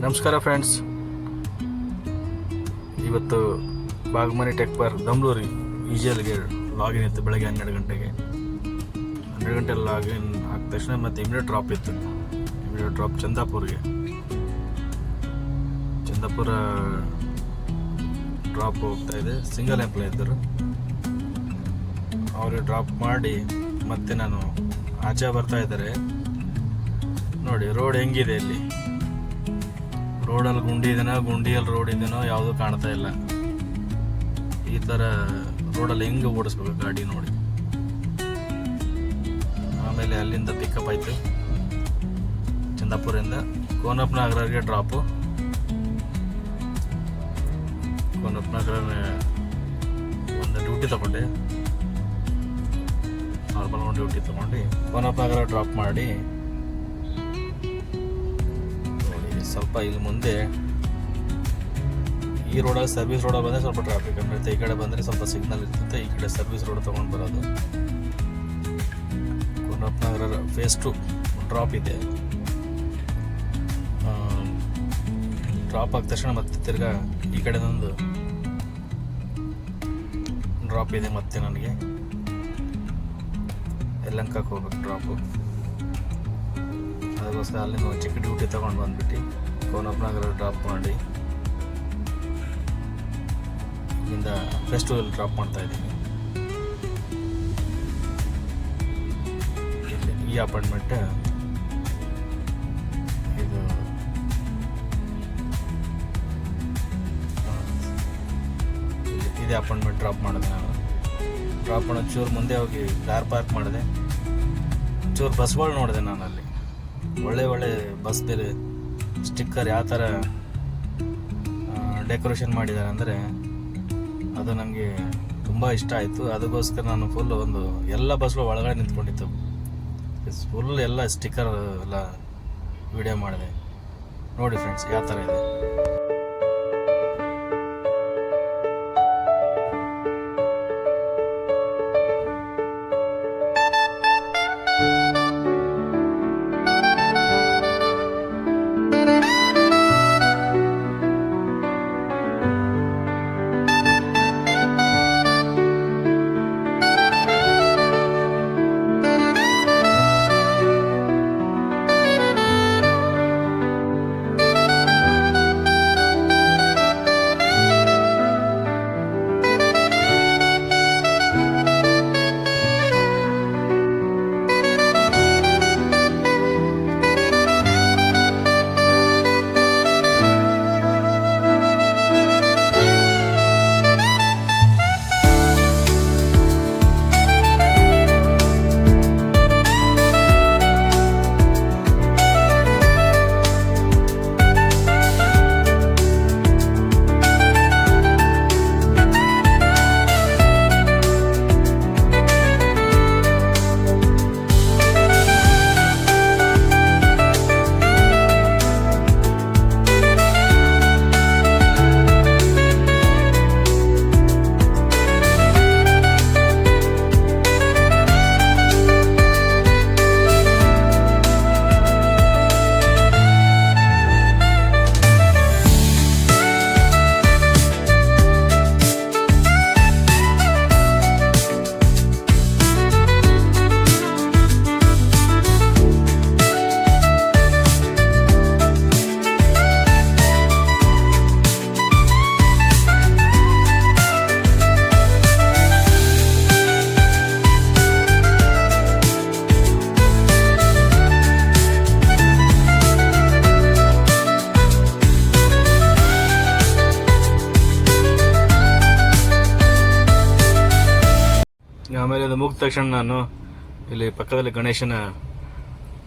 ನಮಸ್ಕಾರ ಫ್ರೆಂಡ್ಸ್, ಇವತ್ತು ಬಾಗಮನಿ tech park ದಮ್ಲೂರಿ ಈಜಲ್ಗೆ login ಇತ್ತು. ಬೆಳಗ್ಗೆ 12 ಗಂಟೆಗೆ ಲಾಗಿನ್ ಆದ ತಕ್ಷಣ ಮತ್ತೆ ಇಮಿಡಿಯೇಟ್ ಡ್ರಾಪ್ ಇತ್ತು. ಇಮಿಡಿಯೇಟ್ ಡ್ರಾಪ್ ಚಂದಾಪುರ ಡ್ರಾಪ್ ಹೋಗ್ತಾ ಇದೆ. ಸಿಂಗಲ್ ಎಂಪ್ಲಾಯ್ ಇದ್ದರು, ಅವ್ರಿಗೆ ಡ್ರಾಪ್ ಮಾಡಿ ಮತ್ತೆ ನಾನು ಆಚೆ ಬರ್ತಾ ಇದ್ದಾರೆ. ನೋಡಿ ರೋಡ್ ಹೆಂಗಿದೆ, ಇಲ್ಲಿ ರೋಡಲ್ಲಿ ಗುಂಡಿಯಲ್ಲಿ ರೋಡ್ ಇದೆನೋ ಯಾವುದೂ ಕಾಣ್ತಾ ಇಲ್ಲ. ಈ ಥರ ರೋಡಲ್ಲಿ ಹೆಂಗೆ ಓಡಿಸ್ಬೇಕು ಗಾಡಿ ನೋಡಿ. ಆಮೇಲೆ ಅಲ್ಲಿಂದ ಪಿಕಪ್ ಆಯಿತು, ಚಂದಾಪುರಿಂದ ಕೋನಪ್ಪನಗರಗೆ ಡ್ರಾಪು. ಕೋನಪ್ಪನಗರ ಒಂದು ಡ್ಯೂಟಿ ತಗೊಂಡೆ, ನಾರ್ಮಲ್ ಒಂದು ಡ್ಯೂಟಿ ತೊಗೊಂಡು ಕೋನಪ್ಪನಗರ ಡ್ರಾಪ್ ಮಾಡಿ ಸ್ವಲ್ಪ ಇಲ್ಲಿ ಮುಂದೆ ಈ ರೋಡಲ್ಲಿ ಸರ್ವಿಸ್ ರೋಡಲ್ಲಿ ಬಂದರೆ ಸ್ವಲ್ಪ ಟ್ರಾಫಿಕ್ ಇರುತ್ತೆ. ಈ ಕಡೆ ಬಂದರೆ ಸ್ವಲ್ಪ ಸಿಗ್ನಲ್ ಇರ್ತದೆ. ಈ ಕಡೆ ಸರ್ವಿಸ್ ರೋಡ್ ತೊಗೊಂಡು ಬರೋದು. ಕೋನಪ್ಪನಗರ ಫೇಸ್ 2 ಡ್ರಾಪ್ ಇದೆ. ಡ್ರಾಪ್ ಆದ ತಕ್ಷಣ ಮತ್ತೆ ತಿರ್ಗಾ ಈ ಕಡೆದೊಂದು ಡ್ರಾಪ್ ಇದೆ. ಮತ್ತೆ ನನಗೆ ಯಲಹಂಕಕ್ಕೆ ಹೋಗ್ಬೇಕು ಡ್ರಾಪು. ಅದಕ್ಕೋಸ್ಕರ ಅಲ್ಲಿಂದ ಒಂದು ಚಿಕ್ಕ ಡ್ಯೂಟಿ ತೊಗೊಂಡು ಬಂದ್ಬಿಟ್ಟು ಕೋನಪ್ಪನಗರ ಡ್ರಾಪ್ ಮಾಡಿ ಇಲ್ಲಿಂದ ಫೆಸ್ಟಿವಲ್ ಡ್ರಾಪ್ ಮಾಡ್ತಾ ಇದ್ದೀನಿ. ಇಲ್ಲಿ ಈ ಅಪಾರ್ಟ್ಮೆಂಟ್ ಇದು ಇದೇ ಅಪಾರ್ಟ್ಮೆಂಟ್ ಡ್ರಾಪ್ ಮಾಡಿದೆ ನಾನು. ಡ್ರಾಪ್ ಮಾಡೋದು ಚೂರು ಮುಂದೆ ಹೋಗಿ ಕಾರ್ ಪಾರ್ಕ್ ಮಾಡಿದೆ. ಚೂರು ಬಸ್ಗಳು ನೋಡಿದೆ ನಾನು ಅಲ್ಲಿ. ಒಳ್ಳೆ ಬಸ್ ಬೇರೆ ಸ್ಟಿಕ್ಕರ್ ಯಾವ ಥರ ಡೆಕೋರೇಷನ್ ಮಾಡಿದ್ದಾರೆ ಅಂದರೆ ಅದು ನನಗೆ ತುಂಬ ಇಷ್ಟ ಆಯಿತು. ಅದಕ್ಕೋಸ್ಕರ ನಾನು ಫುಲ್ ಎಲ್ಲ ಬಸ್ಗಳು ಒಳಗಡೆ ನಿಂತ್ಕೊಂಡಿತ್ತು. ಫುಲ್ ಎಲ್ಲ ಸ್ಟಿಕ್ಕರ್ ಎಲ್ಲ ವಿಡಿಯೋ ಮಾಡಿದೆ. ನೋಡಿ ಫ್ರೆಂಡ್ಸ್ ಯಾವ ಥರ ಇದೆ. ಆಮೇಲೆ ಅದು ಮುಗಿದ ತಕ್ಷಣ ನಾನು ಇಲ್ಲಿ ಪಕ್ಕದಲ್ಲಿ ಗಣೇಶನ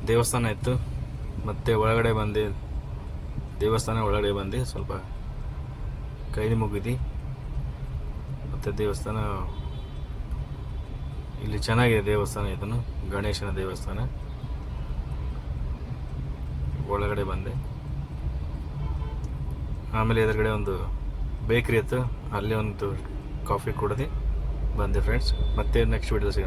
ದೇವಸ್ಥಾನ ಇತ್ತು. ಮತ್ತೆ ಒಳಗಡೆ ಬಂದು ದೇವಸ್ಥಾನ ಒಳಗಡೆ ಬಂದು ಸ್ವಲ್ಪ ಕೈ ಮುಗಿದು ಮತ್ತು ದೇವಸ್ಥಾನ ಇಲ್ಲಿ ಚೆನ್ನಾಗಿದೆ. ದೇವಸ್ಥಾನ ಇದನ್ನು ಗಣೇಶನ ದೇವಸ್ಥಾನ. ಒಳಗಡೆ ಬಂದೆ. ಆಮೇಲೆ ಎದುರುಗಡೆ ಒಂದು ಬೇಕ್ರಿ ಇತ್ತು, ಅಲ್ಲಿ ಒಂದು ಕಾಫಿ ಕುಡಿದು ಬಂದೆ ಫ್ರೆಂಡ್ಸ್. ಮತ್ತೆ ನೆಕ್ಸ್ಟ್ ವಿಡಿಯೋ ಸಿಗೋಣ.